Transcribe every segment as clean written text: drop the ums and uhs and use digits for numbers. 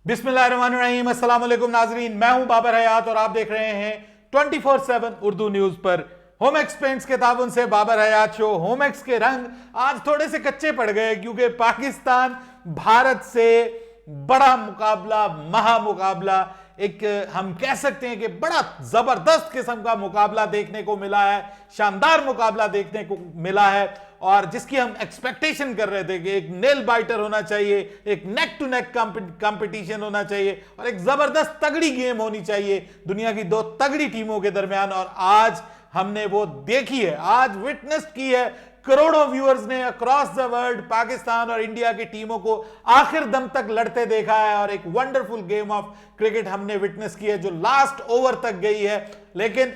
बिस्मिल्लाहिर्रहमानिर्रहीम, अस्सलाम वालेकुम नाजरीन। मैं हूं बाबर हयात और आप देख रहे हैं 24/7 उर्दू न्यूज पर। होमएक्स पेंट्स के ताबुन से बाबर हयात शो। होमएक्स के रंग आज थोड़े से कच्चे पड़ गए क्योंकि पाकिस्तान भारत से बड़ा मुकाबला, महामुकाबला, एक हम कह सकते हैं कि बड़ा जबरदस्त किस्म का मुकाबला देखने को मिला है, शानदार मुकाबला देखने को मिला है और जिसकी हम एक्सपेक्टेशन कर रहे थे कि एक नेल बाइटर होना चाहिए, एक नेक टू नेक कंपटीशन होना चाहिए और एक जबरदस्त तगड़ी गेम होनी चाहिए दुनिया की दो तगड़ी टीमों के दरमियान। और आज हमने वो देखी है, आज विटनेस की है। करोड़ों व्यूअर्स ने अक्रॉस द वर्ल्ड पाकिस्तान और इंडिया की टीमों को आखिर दम तक लड़ते देखा है और एक वंडरफुल गेम ऑफ क्रिकेट हमने विटनेस की है जो लास्ट ओवर तक गई है। लेकिन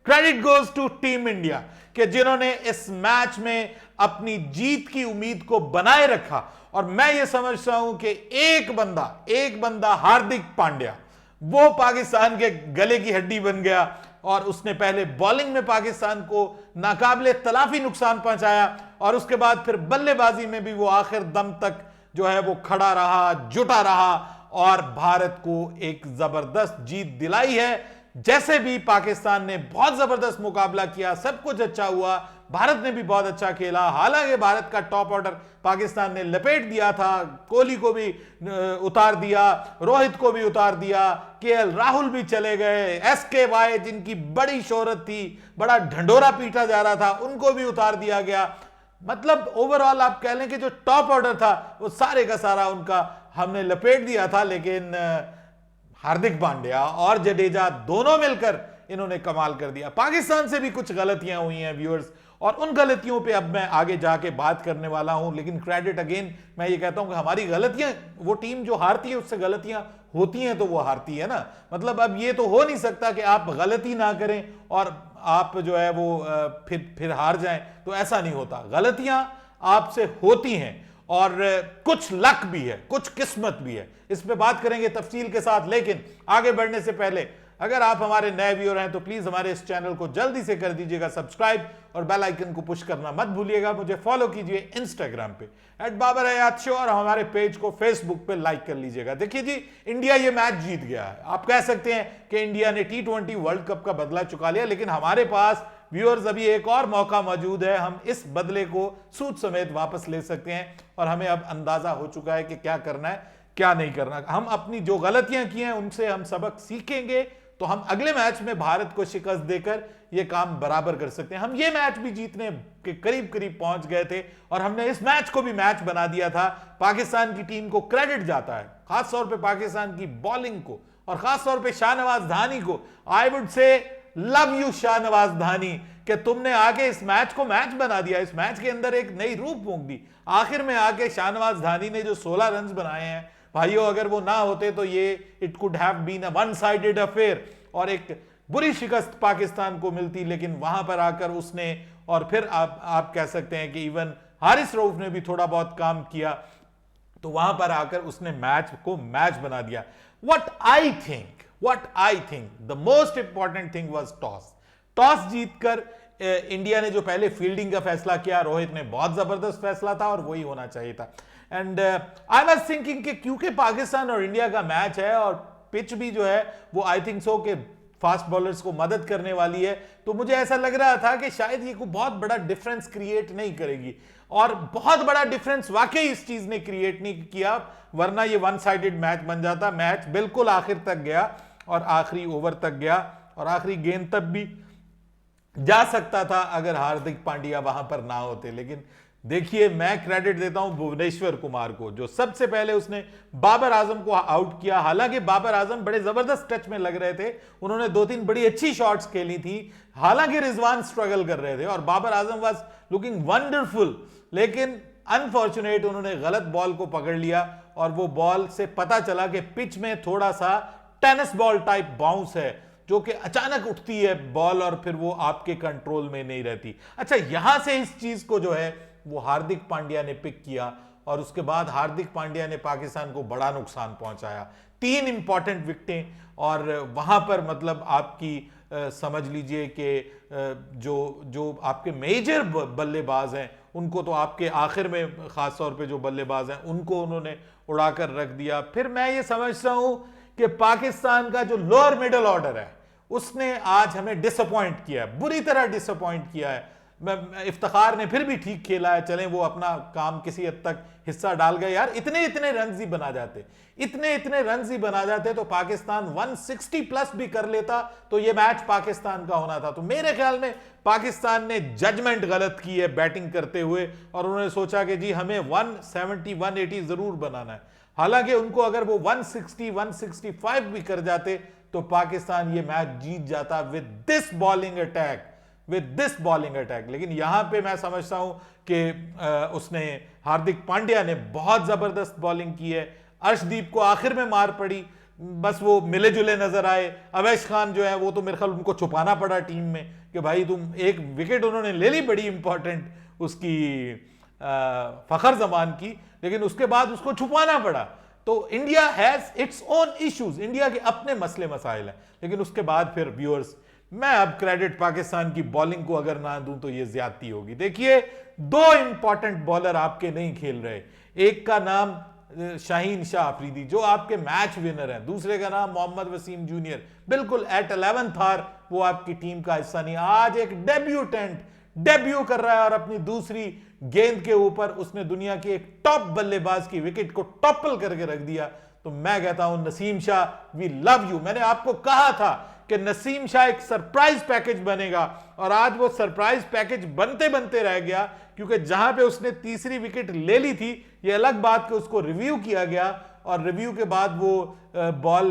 credit goes to team India कि जिन्होंने इस मैच में अपनी जीत की उम्मीद को बनाए रखा। और मैं ये समझता हूं कि एक बंदा हार्दिक पांड्या वो पाकिस्तान के गले की हड्डी बन गया और उसने पहले बॉलिंग में पाकिस्तान को नाकाबिले तलाफी नुकसान पहुंचाया और उसके बाद फिर बल्लेबाजी में भी वो आखिर दम तक जो है वो खड़ा रहा, जुटा रहा और भारत को एक जबरदस्त जीत दिलाई है। जैसे भी पाकिस्तान ने बहुत जबरदस्त मुकाबला किया, सब कुछ अच्छा हुआ, भारत ने भी बहुत अच्छा खेला। हालांकि भारत का टॉप ऑर्डर पाकिस्तान ने लपेट दिया था, कोहली को भी उतार दिया, रोहित को भी उतार दिया, केएल राहुल भी चले गए, एसके जिनकी बड़ी शोहरत थी, बड़ा ढंडोरा पीटा जा रहा था, उनको भी उतार दिया गया। मतलब ओवरऑल आप कह लें कि जो टॉप ऑर्डर था वो सारे का सारा उनका हमने लपेट दिया था। लेकिन हार्दिक पांड्या और जडेजा दोनों मिलकर इन्होंने कमाल कर दिया। पाकिस्तान से भी कुछ गलतियां हुई हैं व्यूअर्स और उन गलतियों पे अब मैं आगे जाके बात करने वाला हूं। लेकिन क्रेडिट अगेन मैं ये कहता हूं कि हमारी गलतियां, वो टीम जो हारती है उससे गलतियां होती हैं तो वो हारती है ना। मतलब अब ये तो हो नहीं सकता कि आप गलती ना करें और आप जो है वो फिर हार जाएं, तो ऐसा नहीं होता। गलतियां आपसे होती हैं और कुछ लक भी है, कुछ किस्मत भी है। इस पे बात करेंगे तफसील के साथ। लेकिन आगे बढ़ने से पहले अगर आप हमारे नए व्यूअर हैं तो प्लीज हमारे इस चैनल को जल्दी से कर दीजिएगा सब्सक्राइब और बेल आइकन को पुश करना मत भूलिएगा। मुझे फॉलो कीजिए इंस्टाग्राम पे @बाबरहयात और हमारे पेज को फेसबुक पे लाइक कर लीजिएगा। देखिए जी, इंडिया ये मैच जीत गया है। आप कह सकते हैं कि इंडिया ने T20 वर्ल्ड कप का बदला चुका लिया, लेकिन हमारे पास व्यूअर्स अभी एक और मौका मौजूद है। हम इस बदले को सूद समेत वापस ले सकते हैं और हमें अब अंदाजा हो चुका है कि क्या करना है, क्या नहीं करना। हम अपनी जो गलतियां की हैं उनसे हम सबक सीखेंगे तो हम अगले मैच में भारत को शिकस्त देकर यह काम बराबर कर सकते हैं। हम ये मैच भी जीतने के करीब करीब पहुंच गए थे और हमने इस मैच को भी मैच बना दिया था। पाकिस्तान की टीम को क्रेडिट जाता है खासतौर पे पाकिस्तान की बॉलिंग को और खासतौर पे शाहनवाज धानी को। I would say love you Shahnawaz Dhani कि तुमने आके इस मैच को मैच बना दिया, इस मैच के अंदर एक नई रूप फूंक दी। आखिर में आके शाहनवाज धानी ने जो 16 रन बनाए हैं भाइयों, अगर वो ना होते तो ये it could have been a one sided affair और एक बुरी शिकस्त पाकिस्तान को मिलती। लेकिन वहां पर आकर उसने, और फिर आप कह सकते हैं कि इवन हारिस रऊफ ने भी थोड़ा बहुत काम किया, तो वहां पर आकर उसने मैच को मैच बना दिया। What I think the most important thing was toss जीतकर इंडिया ने जो पहले फील्डिंग का फैसला किया, रोहित ने बहुत जबरदस्त फैसला था और वही होना चाहिए था। एंड आई वाज थिंकिंग कि क्योंकि पाकिस्तान और इंडिया का मैच है और पिच भी जो है वो आई थिंक सो कि फास्ट बॉलर्स को मदद करने वाली है, तो मुझे ऐसा लग रहा था कि शायद ये कोई बहुत बड़ा डिफरेंस क्रिएट नहीं करेगी। और बहुत बड़ा डिफरेंस वाकई इस चीज ने क्रिएट नहीं किया, वरना ये वन साइडेड मैच बन जाता। मैच बिल्कुल आखिर तक गया और आखिरी ओवर तक गया और आखिरी गेंद तक भी जा सकता था अगर हार्दिक पांड्या वहां पर ना होते। लेकिन देखिए, मैं क्रेडिट देता हूं भुवनेश्वर कुमार को, जो सबसे पहले उसने बाबर आजम को आउट किया। हालांकि बाबर आजम बड़े जबरदस्त टच में लग रहे थे, उन्होंने 2-3 बड़ी अच्छी शॉट्स खेली थी। हालांकि रिजवान स्ट्रगल कर रहे थे और बाबर आजम वाज लुकिंग वंडरफुल, लेकिन अनफॉर्चुनेट उन्होंने गलत बॉल को पकड़ लिया और वो बॉल से पता चला कि पिच में थोड़ा सा टेनिस बॉल टाइप बाउंस है, जो कि अचानक उठती है बॉल और फिर वो आपके कंट्रोल में नहीं रहती। अच्छा, यहां से इस चीज को जो है वो हार्दिक पांड्या ने पिक किया और उसके बाद हार्दिक पांड्या ने पाकिस्तान को बड़ा नुकसान पहुंचाया। 3 इंपॉर्टेंट विकेटें और वहां पर मतलब आपकी समझ लीजिए कि जो आपके मेजर बल्लेबाज हैं उनको तो आपके आखिर में खास तौर पे जो बल्लेबाज हैं उनको उन्होंने उड़ाकर रख दिया। फिर मैं ये समझता हूं कि पाकिस्तान का जो लोअर मिडिल ऑर्डर है उसने आज हमें डिसअपॉइंट किया है, बुरी तरह डिसअपॉइंट किया है। इफ्तिखार ने फिर भी ठीक खेला है, चलें वो अपना काम किसी हद तक हिस्सा डाल गए। यार इतने इतने रन ही बना जाते, इतने इतने रन ही बना जाते तो पाकिस्तान 160 प्लस भी कर लेता तो ये मैच पाकिस्तान का होना था। तो मेरे ख्याल में पाकिस्तान ने जजमेंट गलत की है बैटिंग करते हुए, और उन्होंने सोचा कि जी हमें 170 180 जरूर बनाना है। हालांकि उनको अगर वो 160 165 भी कर जाते तो पाकिस्तान ये मैच जीत जाता with this bowling attack, with this bowling attack. लेकिन यहां पे मैं समझता हूं कि उसने हार्दिक पांड्या ने बहुत जबरदस्त बॉलिंग की है। अर्शदीप को आखिर में मार पड़ी, बस वो मिले जुले नजर आए। अवैश खान जो है वो तो मेरे ख्याल उनको छुपाना पड़ा टीम में कि भाई तुम, एक विकेट उन्होंने ले ली बड़ी इंपॉर्टेंट उसकी फखर जमान की, लेकिन उसके बाद उसको छुपाना पड़ा। तो India has its own issues, India के अपने मसले मसाइल हैं। लेकिन उसके बाद फिर व्यूअर्स, मैं अब क्रेडिट पाकिस्तान की बॉलिंग को अगर ना दूं तो ये ज्यादती होगी। देखिए दो इंपॉर्टेंट बॉलर आपके नहीं खेल रहे, एक का नाम शाहीन शाह अफरीदी जो आपके मैच विनर हैं, दूसरे का नाम मोहम्मद वसीम जूनियर, बिल्कुल एट 11th आवर वो आपकी टीम का हिस्सा नहीं। आज एक डेब्यूटेंट डेब्यू कर रहा है और अपनी दूसरी गेंद के ऊपर उसने दुनिया के एक टॉप बल्लेबाज की विकेट को टॉपल करके रख दिया। तो मैं कहता हूं Naseem Shah, we love you. मैंने आपको कहा था कि नसीम शाह एक सरप्राइज पैकेज बनेगा, और आज वो सरप्राइज पैकेज बनते बनते रह गया, क्योंकि जहां पे उसने तीसरी विकेट ले ली थी, ये अलग बात कि उसको रिव्यू किया गया और रिव्यू के बाद वो बॉल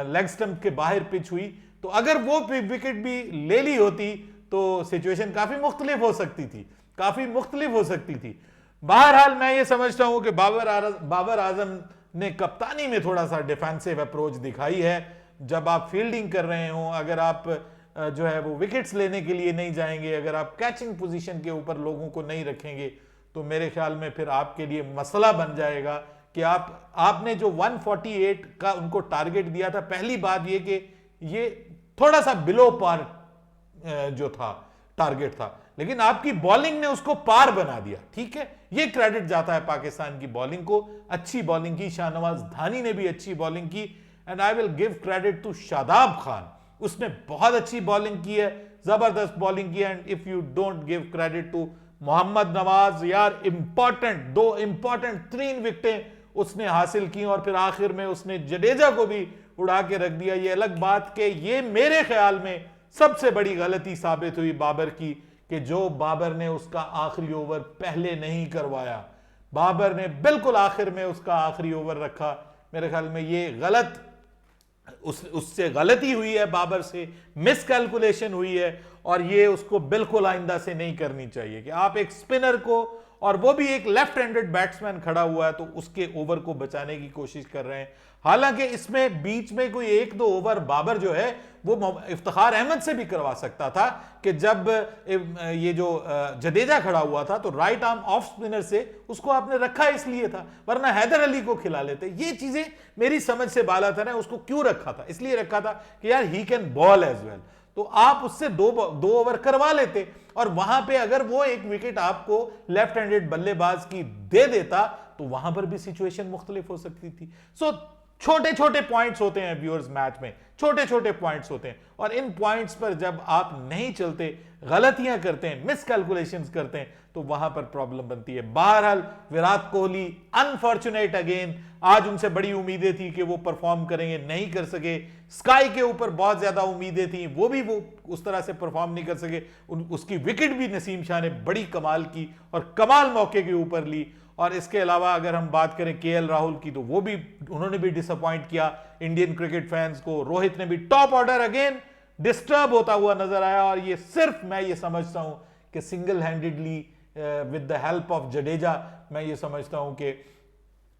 लेग स्टंप के बाहर पिच हुई। तो अगर वो विकेट भी ले ली होती तो सिचुएशन काफी मुख्तलिफ हो सकती थी, काफी मुख्तलिफ हो सकती थी। बहरहाल मैं ये समझता हूं कि बाबर आजम ने कप्तानी में थोड़ा सा डिफेंसिव अप्रोच दिखाई है। जब आप फील्डिंग कर रहे हो, अगर आप जो है वो विकेट्स लेने के लिए नहीं जाएंगे, अगर आप कैचिंग पोजीशन के ऊपर लोगों को नहीं रखेंगे, तो मेरे ख्याल में फिर आपके लिए मसला बन जाएगा कि आपने जो 148 का उनको टारगेट दिया था, पहली बात ये कि ये थोड़ा सा बिलो पार जो था टारगेट था, लेकिन आपकी बॉलिंग ने उसको पार बना दिया। ठीक है, ये क्रेडिट जाता है पाकिस्तान की बॉलिंग को, अच्छी बॉलिंग की, शाहनवाज धानी ने भी अच्छी बॉलिंग की, and I will give credit to Shadab Khan, उसने बहुत अच्छी बॉलिंग की है, जबरदस्त बॉलिंग की है। And if you don't give credit to Mohammad Nawaz, यार दो इंपॉर्टेंट 3 विकेटें उसने हासिल की और फिर आखिर में उसने जडेजा को भी उड़ा के रख दिया। ये अलग बात कि ये मेरे ख्याल में सबसे बड़ी गलती साबित हुई बाबर की, कि जो बाबर ने उसका आखिरी ओवर पहले नहीं करवाया, बाबर ने बिल्कुल आखिर में उसका आखिरी ओवर रखा। मेरे ख्याल में ये गलत, उससे गलती हुई है, बाबर से मिसकैलकुलेशन हुई है, और ये उसको बिल्कुल आइंदा से नहीं करनी चाहिए कि आप एक स्पिनर को, और वो भी एक लेफ्ट हैंडेड बैट्समैन खड़ा हुआ है, तो उसके ओवर को बचाने की कोशिश कर रहे हैं। हालांकि इसमें बीच में कोई 1-2 ओवर बाबर जो है वो इफ्तिखार अहमद से भी करवा सकता था, कि जब ये जो जडेजा खड़ा हुआ था तो राइट आर्म ऑफ स्पिनर से उसको आपने रखा इसलिए था, वरना हैदर अली को खिला लेते। ये चीजें मेरी समझ से बाला था ना, उसको क्यों रखा था, इसलिए रखा था कि यार he can bowl as well, तो आप उससे दो ओवर करवा लेते, और वहां पे अगर वो एक विकेट आपको लेफ्ट हैंडेड बल्लेबाज की दे देता तो वहां पर भी सिचुएशन मुख्तलिफ हो सकती थी। सो छोटे छोटे पॉइंट्स होते हैं व्यूअर्स, मैच में छोटे छोटे पॉइंट्स होते हैं, और इन पॉइंट्स पर जब आप नहीं चलते, गलतियां करते हैं, मिसकैलकुलेशंस करते हैं, तो वहां पर प्रॉब्लम बनती है। बहरहाल विराट कोहली अनफॉर्चुनेट अगेन, आज उनसे बड़ी उम्मीदें थी कि वो परफॉर्म करेंगे, नहीं कर सके। स्काई के ऊपर बहुत ज्यादा उम्मीदें थी, वो भी वो उस तरह से परफॉर्म नहीं कर सके। उसकी विकेट भी नसीम शाह ने बड़ी कमाल की और कमाल मौके के ऊपर ली। और इसके अलावा अगर हम बात करें केएल राहुल की, तो वो भी, उन्होंने भी डिसअपॉइंट किया इंडियन क्रिकेट फैंस को। रोहित ने भी टॉप ऑर्डर अगेन डिस्टर्ब होता हुआ नजर आया, और ये सिर्फ मैं ये समझता हूं कि single handedly with the help of Jadeja, मैं ये समझता हूं कि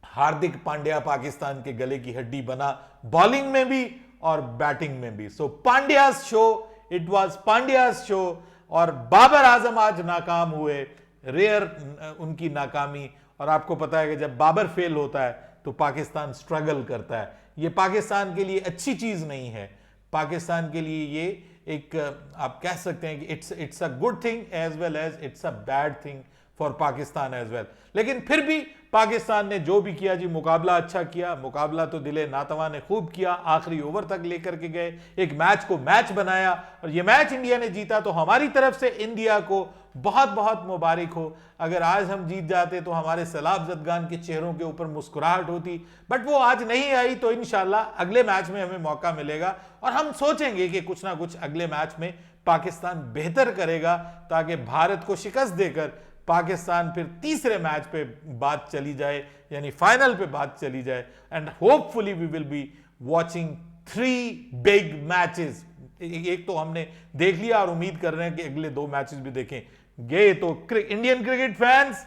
हार्दिक पांड्या पाकिस्तान के गले की हड्डी बना, बॉलिंग में भी और बैटिंग में भी। So Pandya's show, it was Pandya's show, और बाबर आजम आज नाकाम हुए, रेयर उनकी नाकामी। और आपको पता है कि जब बाबर फेल होता है तो पाकिस्तान स्ट्रगल करता है। ये पाकिस्तान के लिए अच्छी चीज नहीं है, पाकिस्तान के लिए ये एक, आप कह सकते हैं कि it's a good thing as well as it's a bad thing for Pakistan as well. लेकिन फिर भी पाकिस्तान ने जो भी किया जी, मुकाबला अच्छा किया, मुकाबला तो दिले नातवा ने खूब किया, आखिरी ओवर तक लेकर के गए, एक मैच को मैच बनाया और ये मैच इंडिया ने जीता। तो हमारी तरफ से इंडिया को बहुत बहुत मुबारक हो। अगर आज हम जीत जाते तो हमारे सैलाब जदगान के चेहरों के ऊपर मुस्कुराहट होती, बट वो आज नहीं आई। तो इंशाल्लाह अगले मैच में हमें मौका मिलेगा और हम सोचेंगे कि कुछ ना कुछ अगले मैच में पाकिस्तान बेहतर करेगा, ताकि भारत को शिकस्त देकर पाकिस्तान फिर तीसरे मैच पे बात चली जाए, यानी फाइनल पे बात चली जाए। And hopefully we will be watching 3 big matches. एक तो हमने देख लिया और उम्मीद कर रहे हैं कि अगले 2 मैचेस भी देखेंगे। तो इंडियन क्रिकेट फैंस,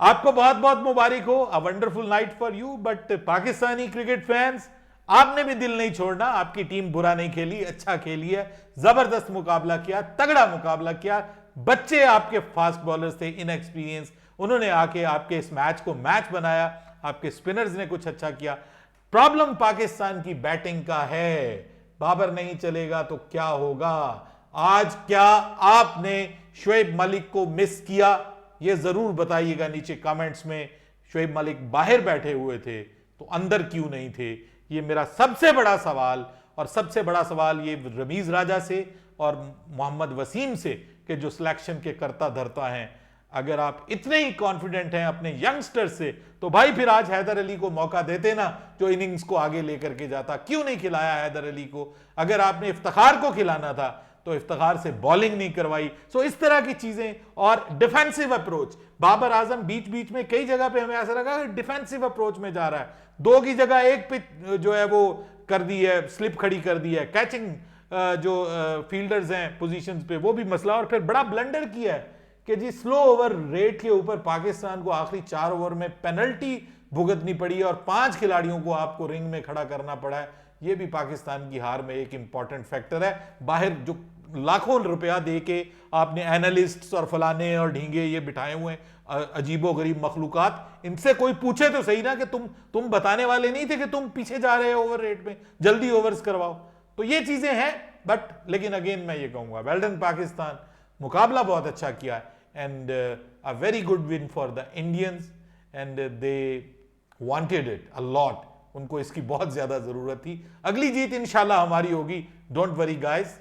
आपको बहुत बहुत मुबारक हो, a wonderful night for you. But Pakistani cricket fans, आपने भी दिल नहीं छोड़ना। आपकी टीम बुरा नहीं खेली, अच्छा खेली है, जबरदस्त मुकाबला किया, तगड़ा मुकाबला किया। बच्चे आपके फास्ट बॉलर्स थे, इनएक्सपीरियंस, उन्होंने आके आपके इस मैच को मैच बनाया। आपके स्पिनर्स ने कुछ अच्छा किया। प्रॉब्लम पाकिस्तान की बैटिंग का है। बाबर नहीं चलेगा तो क्या होगा? आज क्या आपने शोएब मलिक को मिस किया? यह जरूर बताइएगा नीचे कमेंट्स में। शोएब मलिक बाहर बैठे हुए थे तो अंदर क्यों नहीं थे? ये मेरा सबसे बड़ा सवाल। और सबसे बड़ा सवाल ये रमीज राजा से और मोहम्मद वसीम से, कि जो सिलेक्शन के करता धरता हैं। अगर आप इतने ही कॉन्फिडेंट हैं अपने यंगस्टर से, तो भाई फिर आज हैदर अली को मौका देते ना, जो इनिंग्स को आगे लेकर के जाता। क्यों नहीं खिलाया हैदर अली को? अगर आपने इफ्तिखार को खिलाना था तो इफ्तिखार से बॉलिंग नहीं करवाई। सो इस तरह की चीजें। और डिफेंसिव अप्रोच, बाबर आजम बीच बीच में कई जगह पे हमें ऐसा लगा कि डिफेंसिव अप्रोच में जा रहा है। 2 की जगह 1 पे जो है वो कर दी है, स्लिप खड़ी कर दी है। कैचिंग जो फील्डर्स हैं पोजीशंस पे, वो भी मसला। और फिर बड़ा ब्लंडर किया है कि जी स्लो ओवर रेट के ऊपर पाकिस्तान को आखिरी 4 ओवर में पेनल्टी भुगतनी पड़ी और 5 खिलाड़ियों को आपको रिंग में खड़ा करना पड़ा है। ये भी पाकिस्तान की हार में एक इंपॉर्टेंट फैक्टर है। बाहर जो लाखों रुपया दे के आपने एनालिस्ट्स और फलाने और ढींगे ये बिठाए हुए अजीबो गरीब मखलूकात, इनसे कोई पूछे तो सही ना कि तुम बताने वाले नहीं थे कि तुम पीछे जा रहे हो ओवर रेट में, जल्दी ओवर्स करवाओ। तो ये चीजें हैं। बट लेकिन अगेन मैं ये कहूंगा, वेल डन पाकिस्तान, मुकाबला बहुत अच्छा किया and a very good win for the Indians and they wanted it a lot. उनको इसकी बहुत ज्यादा जरूरत थी। अगली जीत इंशाल्लाह हमारी होगी, डोंट वरी गाइस।